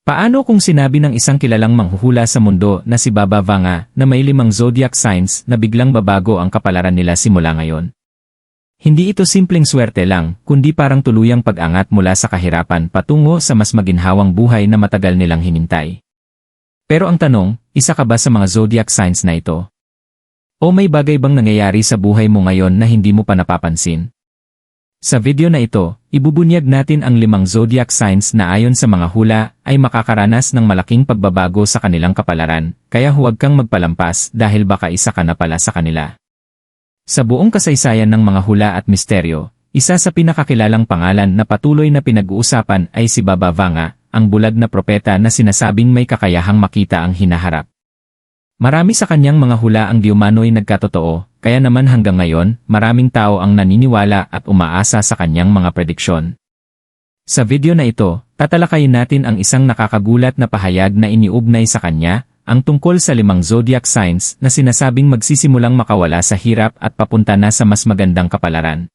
Paano kung sinabi ng isang kilalang manghuhula sa mundo na si Baba Vanga na may 5 zodiac signs na biglang babago ang kapalaran nila simula ngayon? Hindi ito simpleng swerte lang, kundi parang tuluyang pag-angat mula sa kahirapan patungo sa mas maginhawang buhay na matagal nilang hinintay. Pero ang tanong, isa ka ba sa mga zodiac signs na ito? O may bagay bang nangyayari sa buhay mo ngayon na hindi mo pa napapansin? Sa video na ito, ibubunyag natin ang 5 zodiac signs na ayon sa mga hula ay makakaranas ng malaking pagbabago sa kanilang kapalaran, kaya huwag kang magpalampas dahil baka isa ka na pala sa kanila. Sa buong kasaysayan ng mga hula at misteryo, isa sa pinakakilalang pangalan na patuloy na pinag-uusapan ay si Baba Vanga, ang bulag na propeta na sinasabing may kakayahang makita ang hinaharap. Marami sa kanyang mga hula ang di umano'y nagkatotoo, kaya naman hanggang ngayon, maraming tao ang naniniwala at umaasa sa kanyang mga prediksyon. Sa video na ito, tatalakayin natin ang isang nakakagulat na pahayag na iniugnay sa kanya, ang tungkol sa 5 zodiac signs na sinasabing magsisimulang makawala sa hirap at papunta na sa mas magandang kapalaran.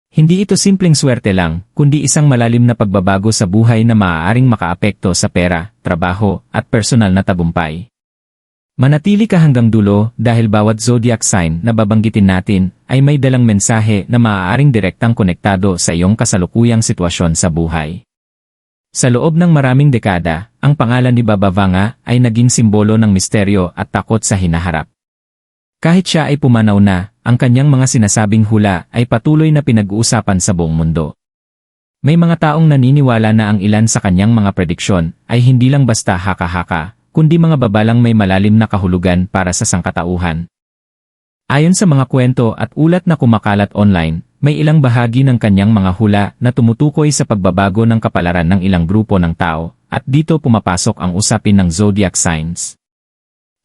Hindi ito simpleng swerte lang, kundi isang malalim na pagbabago sa buhay na maaaring makaapekto sa pera, trabaho, at personal na tagumpay. Manatili ka hanggang dulo dahil bawat zodiac sign na babanggitin natin ay may dalang mensahe na maaaring direktang konektado sa iyong kasalukuyang sitwasyon sa buhay. Sa loob ng maraming dekada, ang pangalan ni Baba Vanga ay naging simbolo ng misteryo at takot sa hinaharap. Kahit siya ay pumanaw na, ang kanyang mga sinasabing hula ay patuloy na pinag-uusapan sa buong mundo. May mga taong naniniwala na ang ilan sa kanyang mga prediksyon ay hindi lang basta haka-haka, kundi mga babalang may malalim na kahulugan para sa sangkatauhan. Ayon sa mga kwento at ulat na kumakalat online, may ilang bahagi ng kanyang mga hula na tumutukoy sa pagbabago ng kapalaran ng ilang grupo ng tao, at dito pumapasok ang usapin ng zodiac signs.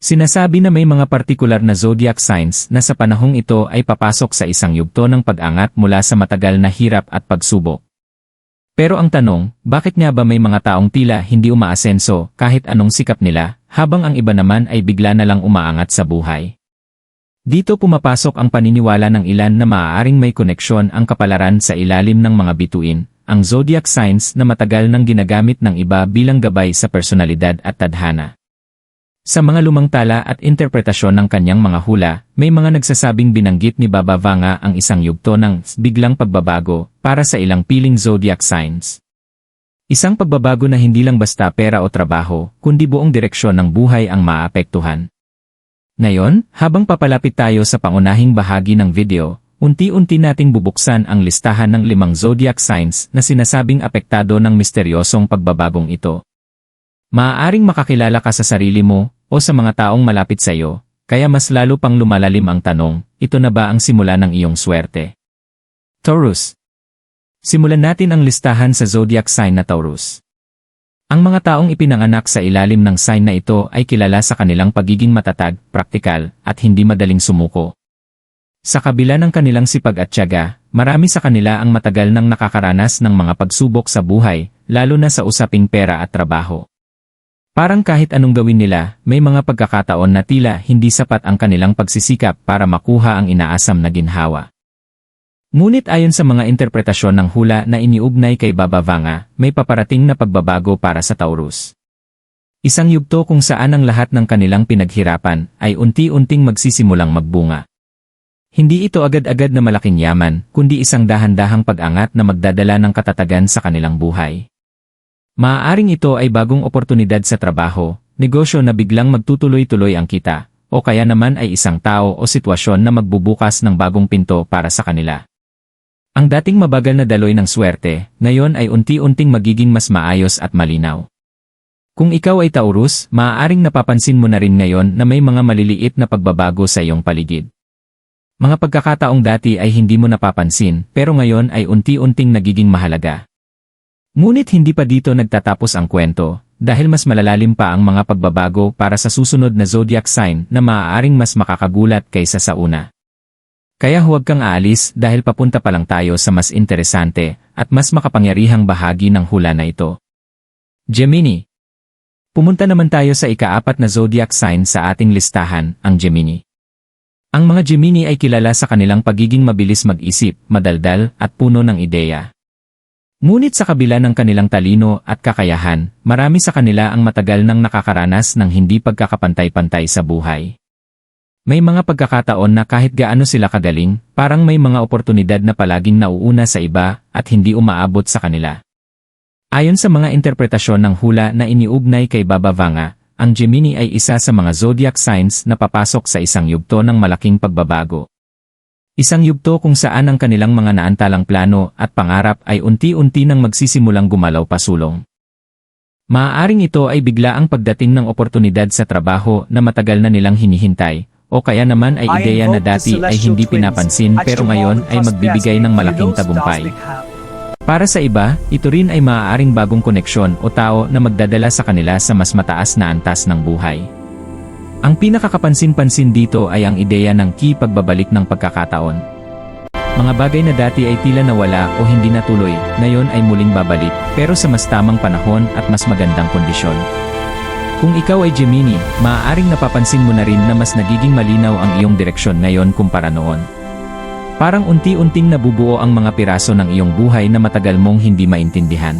Sinasabi na may mga partikular na zodiac signs na sa panahong ito ay papasok sa isang yugto ng pag-angat mula sa matagal na hirap at pagsubok. Pero ang tanong, bakit nga ba may mga taong tila hindi umaasenso kahit anong sikap nila, habang ang iba naman ay bigla na lang umaangat sa buhay? Dito pumapasok ang paniniwala ng ilan na maaaring may koneksyon ang kapalaran sa ilalim ng mga bituin, ang zodiac signs na matagal nang ginagamit ng iba bilang gabay sa personalidad at tadhana. Sa mga lumang tala at interpretasyon ng kanyang mga hula, may mga nagsasabing binanggit ni Baba Vanga ang isang yugto ng biglang pagbabago para sa ilang piling zodiac signs. Isang pagbabago na hindi lang basta pera o trabaho, kundi buong direksyon ng buhay ang maapektuhan. Ngayon, habang papalapit tayo sa pangunahing bahagi ng video, unti-unti nating bubuksan ang listahan ng 5 zodiac signs na sinasabing apektado ng misteryosong pagbabagong ito. Maaaring makakilala ka sa sarili mo o sa mga taong malapit sa iyo, kaya mas lalo pang lumalalim ang tanong, ito na ba ang simula ng iyong swerte? Taurus. Simulan natin ang listahan sa zodiac sign na Taurus. Ang mga taong ipinanganak sa ilalim ng sign na ito ay kilala sa kanilang pagiging matatag, praktikal, at hindi madaling sumuko. Sa kabila ng kanilang sipag at tiyaga, marami sa kanila ang matagal nang nakakaranas ng mga pagsubok sa buhay, lalo na sa usaping pera at trabaho. Parang kahit anong gawin nila, may mga pagkakataon na tila hindi sapat ang kanilang pagsisikap para makuha ang inaasam na ginhawa. Ngunit ayon sa mga interpretasyon ng hula na iniugnay kay Baba Vanga, may paparating na pagbabago para sa Taurus. Isang yugto kung saan ang lahat ng kanilang pinaghirapan ay unti-unting magsisimulang magbunga. Hindi ito agad-agad na malaking yaman, kundi isang dahan-dahang pag-angat na magdadala ng katatagan sa kanilang buhay. Maaaring ito ay bagong oportunidad sa trabaho, negosyo na biglang magtutuloy-tuloy ang kita, o kaya naman ay isang tao o sitwasyon na magbubukas ng bagong pinto para sa kanila. Ang dating mabagal na daloy ng swerte, ngayon ay unti-unting magiging mas maayos at malinaw. Kung ikaw ay Taurus, maaaring napapansin mo na rin ngayon na may mga maliliit na pagbabago sa iyong paligid. Mga pagkakataong dati ay hindi mo napapansin, pero ngayon ay unti-unting nagiging mahalaga. Ngunit hindi pa dito nagtatapos ang kwento, dahil mas malalalim pa ang mga pagbabago para sa susunod na zodiac sign na maaaring mas makakagulat kaysa sa una. Kaya huwag kang aalis dahil papunta pa lang tayo sa mas interesante at mas makapangyarihang bahagi ng hula na ito. Gemini. Pumunta naman tayo sa ika-4 na zodiac sign sa ating listahan, ang Gemini. Ang mga Gemini ay kilala sa kanilang pagiging mabilis mag-isip, madaldal, at puno ng ideya. Ngunit sa kabila ng kanilang talino at kakayahan, marami sa kanila ang matagal nang nakakaranas ng hindi pagkakapantay-pantay sa buhay. May mga pagkakataon na kahit gaano sila kagaling, parang may mga oportunidad na palaging nauuna sa iba at hindi umaabot sa kanila. Ayon sa mga interpretasyon ng hula na iniugnay kay Baba Vanga, ang Gemini ay isa sa mga zodiac signs na papasok sa isang yugto ng malaking pagbabago. Isang yugto kung saan ang kanilang mga naantalang plano at pangarap ay unti-unti nang magsisimulang gumalaw pasulong. Maaaring ito ay biglaang pagdating ng oportunidad sa trabaho na matagal na nilang hinihintay, o kaya naman ay ideya na dati ay hindi pinapansin pero ngayon ay magbibigay ng malaking tagumpay. Para sa iba, ito rin ay maaaring bagong koneksyon o tao na magdadala sa kanila sa mas mataas na antas ng buhay. Ang pinakakapansin-pansin dito ay ang ideya ng key pagbabalik ng pagkakataon. Mga bagay na dati ay tila nawala o hindi natuloy, ngayon ay muling babalik, pero sa mas tamang panahon at mas magandang kondisyon. Kung ikaw ay Gemini, maaaring napapansin mo na rin na mas nagiging malinaw ang iyong direksyon ngayon kumpara noon. Parang unti-unting nabubuo ang mga piraso ng iyong buhay na matagal mong hindi maintindihan.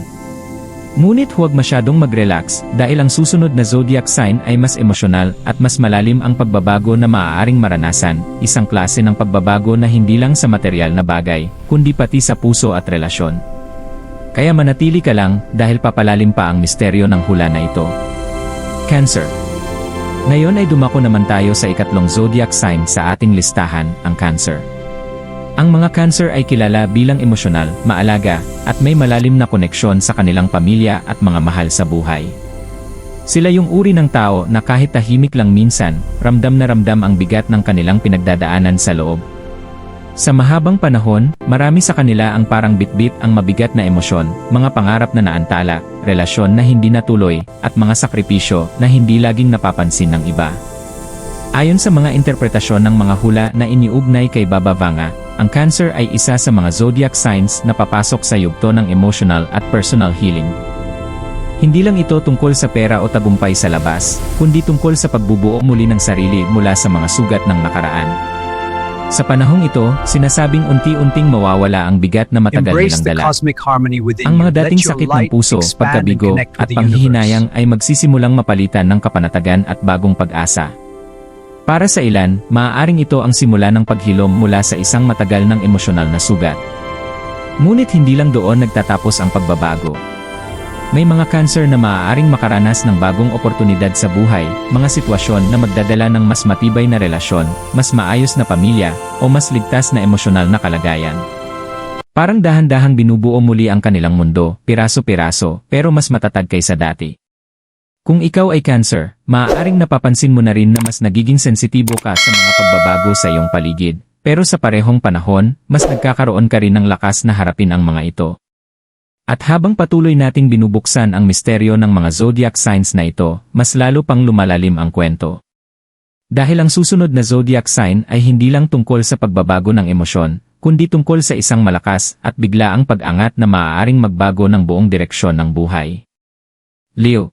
Ngunit huwag masyadong mag-relax dahil ang susunod na zodiac sign ay mas emosyonal at mas malalim ang pagbabago na maaaring maranasan, isang klase ng pagbabago na hindi lang sa material na bagay, kundi pati sa puso at relasyon. Kaya manatili ka lang dahil papalalim pa ang misteryo ng hula na ito. Cancer. Ngayon ay dumako naman tayo sa ikatlong zodiac sign sa ating listahan, ang Cancer. Ang mga Cancer ay kilala bilang emosyonal, maalaga, at may malalim na koneksyon sa kanilang pamilya at mga mahal sa buhay. Sila yung uri ng tao na kahit tahimik lang minsan, ramdam na ramdam ang bigat ng kanilang pinagdadaanan sa loob. Sa mahabang panahon, marami sa kanila ang parang bitbit ang mabigat na emosyon, mga pangarap na naantala, relasyon na hindi natuloy, at mga sakripisyo na hindi laging napapansin ng iba. Ayon sa mga interpretasyon ng mga hula na iniugnay kay Baba Vanga, ang Cancer ay isa sa mga zodiac signs na papasok sa yugto ng emotional at personal healing. Hindi lang ito tungkol sa pera o tagumpay sa labas, kundi tungkol sa pagbubuo muli ng sarili mula sa mga sugat ng nakaraan. Sa panahong ito, sinasabing unti-unting mawawala ang bigat na matagal nilang dala. Ang mga dating sakit ng puso, pagkabigo, at panghihinayang ay magsisimulang mapalitan ng kapanatagan at bagong pag-asa. Para sa ilan, maaaring ito ang simula ng paghilom mula sa isang matagal ng emosyonal na sugat. Ngunit hindi lang doon nagtatapos ang pagbabago. May mga Cancer na maaaring makaranas ng bagong oportunidad sa buhay, mga sitwasyon na magdadala ng mas matibay na relasyon, mas maayos na pamilya, o mas ligtas na emosyonal na kalagayan. Parang dahan-dahang binubuo muli ang kanilang mundo, piraso-piraso, pero mas matatag kaysa dati. Kung ikaw ay Cancer, maaaring napapansin mo na rin na mas nagiging sensitibo ka sa mga pagbabago sa iyong paligid, pero sa parehong panahon, mas nagkakaroon ka rin ng lakas na harapin ang mga ito. At habang patuloy nating binubuksan ang misteryo ng mga zodiac signs na ito, mas lalo pang lumalalim ang kwento. Dahil ang susunod na zodiac sign ay hindi lang tungkol sa pagbabago ng emosyon, kundi tungkol sa isang malakas at biglaang pag-angat na maaaring magbago ng buong direksyon ng buhay. Leo.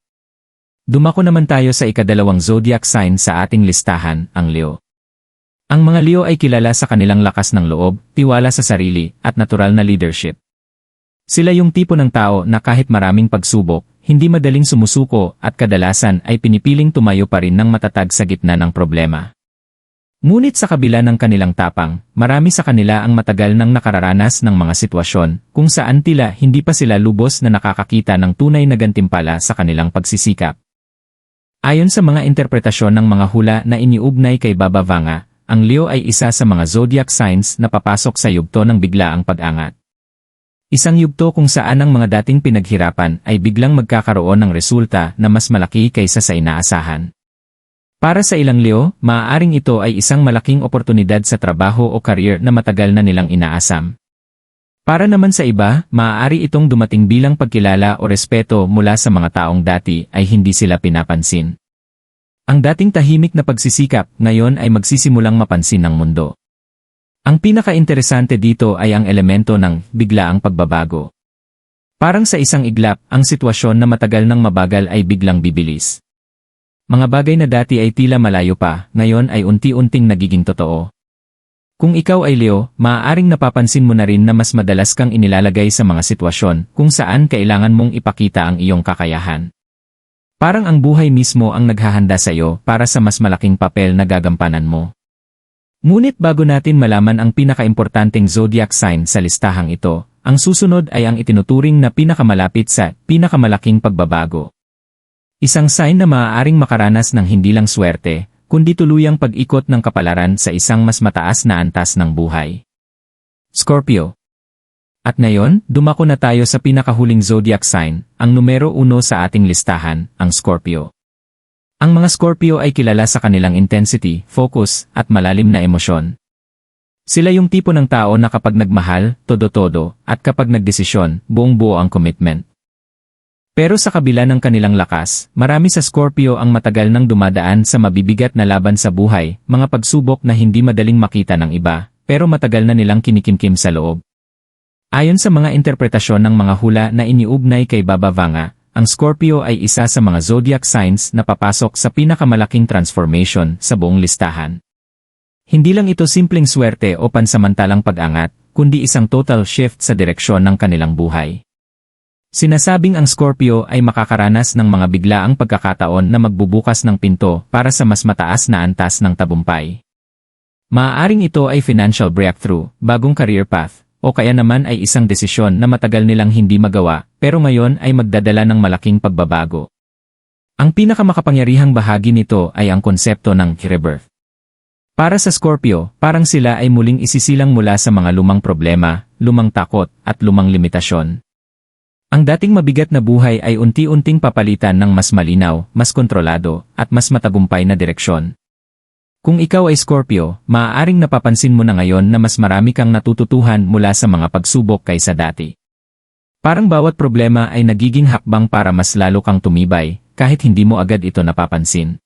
Dumako naman tayo sa ikadalawang zodiac sign sa ating listahan, ang Leo. Ang mga Leo ay kilala sa kanilang lakas ng loob, tiwala sa sarili, at natural na leadership. Sila yung tipo ng tao na kahit maraming pagsubok, hindi madaling sumusuko at kadalasan ay pinipiling tumayo pa rin ng matatag sa gitna ng problema. Ngunit sa kabila ng kanilang tapang, marami sa kanila ang matagal nang nakararanas ng mga sitwasyon kung saan tila hindi pa sila lubos na nakakakita ng tunay na gantimpala sa kanilang pagsisikap. Ayon sa mga interpretasyon ng mga hula na iniugnay kay Baba Vanga, ang Leo ay isa sa mga zodiac signs na papasok sa yugto ng biglaang pag-angat. Isang yugto kung saan ang mga dating pinaghirapan ay biglang magkakaroon ng resulta na mas malaki kaysa sa inaasahan. Para sa ilang Leo, maaaring ito ay isang malaking oportunidad sa trabaho o career na matagal na nilang inaasam. Para naman sa iba, maaari itong dumating bilang pagkilala o respeto mula sa mga taong dati ay hindi sila pinapansin. Ang dating tahimik na pagsisikap ngayon ay magsisimulang mapansin ng mundo. Ang pinaka-interesante dito ay ang elemento ng biglaang pagbabago. Parang sa isang iglap, ang sitwasyon na matagal nang mabagal ay biglang bibilis. Mga bagay na dati ay tila malayo pa, ngayon ay unti-unting nagiging totoo. Kung ikaw ay Leo, maaaring napapansin mo na rin na mas madalas kang inilalagay sa mga sitwasyon kung saan kailangan mong ipakita ang iyong kakayahan. Parang ang buhay mismo ang naghahanda sa iyo para sa mas malaking papel na gagampanan mo. Ngunit bago natin malaman ang pinakaimportanteng zodiac sign sa listahang ito, ang susunod ay ang itinuturing na pinakamalapit sa pinakamalaking pagbabago. Isang sign na maaaring makaranas ng hindi lang swerte, kundi tuluyang pag-ikot ng kapalaran sa isang mas mataas na antas ng buhay. Scorpio. At ngayon, dumako na tayo sa pinakahuling zodiac sign, ang numero 1 sa ating listahan, ang Scorpio. Ang mga Scorpio ay kilala sa kanilang intensity, focus, at malalim na emosyon. Sila yung tipo ng tao na kapag nagmahal, todo-todo, at kapag nagdesisyon, buong-buo ang commitment. Pero sa kabila ng kanilang lakas, marami sa Scorpio ang matagal nang dumadaan sa mabibigat na laban sa buhay, mga pagsubok na hindi madaling makita ng iba, pero matagal na nilang kinikimkim sa loob. Ayon sa mga interpretasyon ng mga hula na iniugnay kay Baba Vanga, ang Scorpio ay isa sa mga zodiac signs na papasok sa pinakamalaking transformation sa buong listahan. Hindi lang ito simpleng swerte o pansamantalang pag-angat, kundi isang total shift sa direksyon ng kanilang buhay. Sinasabing ang Scorpio ay makakaranas ng mga biglaang pagkakataon na magbubukas ng pinto para sa mas mataas na antas ng tagumpay. Maaaring ito ay financial breakthrough, bagong career path, o kaya naman ay isang desisyon na matagal nilang hindi magawa, pero ngayon ay magdadala ng malaking pagbabago. Ang pinakamakapangyarihang bahagi nito ay ang konsepto ng rebirth. Para sa Scorpio, parang sila ay muling isisilang mula sa mga lumang problema, lumang takot, at lumang limitasyon. Ang dating mabigat na buhay ay unti-unting papalitan ng mas malinaw, mas kontrolado, at mas matagumpay na direksyon. Kung ikaw ay Scorpio, maaaring napapansin mo na ngayon na mas marami kang natututuhan mula sa mga pagsubok kaysa dati. Parang bawat problema ay nagiging hakbang para mas lalo kang tumibay, kahit hindi mo agad ito napapansin.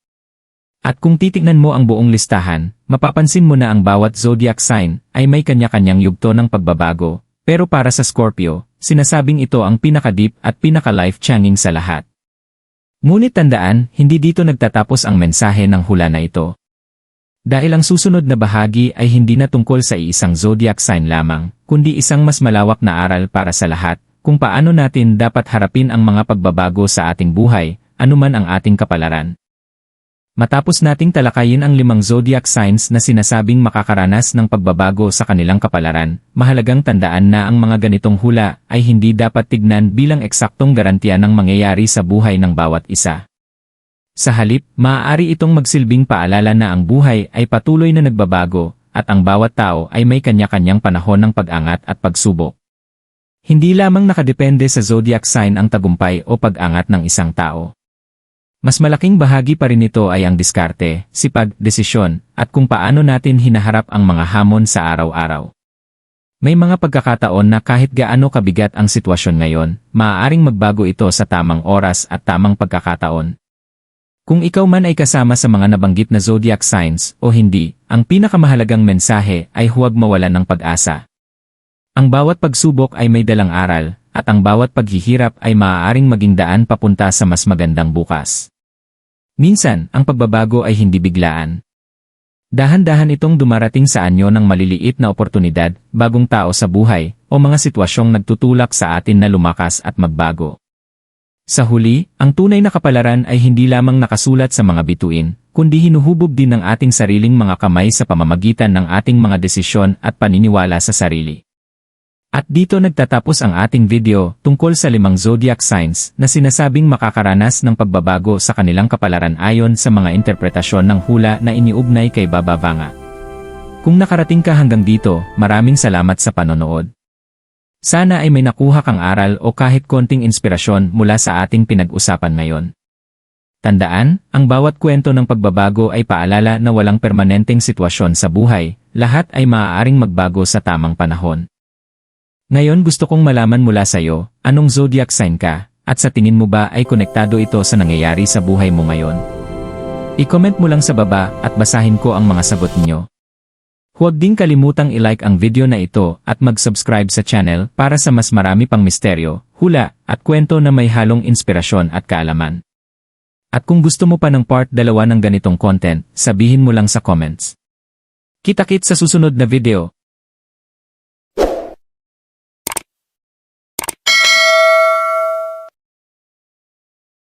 At kung titignan mo ang buong listahan, mapapansin mo na ang bawat zodiac sign ay may kanya-kanyang yugto ng pagbabago, pero para sa Scorpio, sinasabing ito ang pinaka-deep at pinaka-life-changing sa lahat. Ngunit tandaan, hindi dito nagtatapos ang mensahe ng hula na ito. Dahil ang susunod na bahagi ay hindi na tungkol sa iisang zodiac sign lamang, kundi isang mas malawak na aral para sa lahat, kung paano natin dapat harapin ang mga pagbabago sa ating buhay, anuman ang ating kapalaran. Matapos nating talakayin ang 5 zodiac signs na sinasabing makakaranas ng pagbabago sa kanilang kapalaran, mahalagang tandaan na ang mga ganitong hula ay hindi dapat tignan bilang eksaktong garantiya ng mangyayari sa buhay ng bawat isa. Sa halip, maaari itong magsilbing paalala na ang buhay ay patuloy na nagbabago, at ang bawat tao ay may kanya-kanyang panahon ng pag-angat at pagsubok. Hindi lamang nakadepende sa zodiac sign ang tagumpay o pag-angat ng isang tao. Mas malaking bahagi pa rin nito ay ang diskarte, sipag, desisyon, at kung paano natin hinaharap ang mga hamon sa araw-araw. May mga pagkakataon na kahit gaano kabigat ang sitwasyon ngayon, maaaring magbago ito sa tamang oras at tamang pagkakataon. Kung ikaw man ay kasama sa mga nabanggit na zodiac signs o hindi, ang pinakamahalagang mensahe ay huwag mawalan ng pag-asa. Ang bawat pagsubok ay may dalang aral, at ang bawat paghihirap ay maaaring maging daan papunta sa mas magandang bukas. Minsan, ang pagbabago ay hindi biglaan. Dahan-dahan itong dumarating sa anyo ng maliliit na oportunidad, bagong tao sa buhay, o mga sitwasyong nagtutulak sa atin na lumakas at magbago. Sa huli, ang tunay na kapalaran ay hindi lamang nakasulat sa mga bituin, kundi hinuhubog din ng ating sariling mga kamay sa pamamagitan ng ating mga desisyon at paniniwala sa sarili. At dito nagtatapos ang ating video tungkol sa 5 zodiac signs na sinasabing makakaranas ng pagbabago sa kanilang kapalaran ayon sa mga interpretasyon ng hula na iniugnay kay Baba Vanga. Kung nakarating ka hanggang dito, maraming salamat sa panonood. Sana ay may nakuha kang aral o kahit konting inspirasyon mula sa ating pinag-usapan ngayon. Tandaan, ang bawat kwento ng pagbabago ay paalala na walang permanenteng sitwasyon sa buhay, lahat ay maaaring magbago sa tamang panahon. Ngayon gusto kong malaman mula sa iyo, anong zodiac sign ka, at sa tingin mo ba ay konektado ito sa nangyayari sa buhay mo ngayon? I-comment mo lang sa baba at basahin ko ang mga sagot niyo. Huwag ding kalimutang i-like ang video na ito at mag-subscribe sa channel para sa mas marami pang misteryo, hula, at kwento na may halong inspirasyon at kaalaman. At kung gusto mo pa ng part 2 ng ganitong content, sabihin mo lang sa comments. Kita-kits sa susunod na video.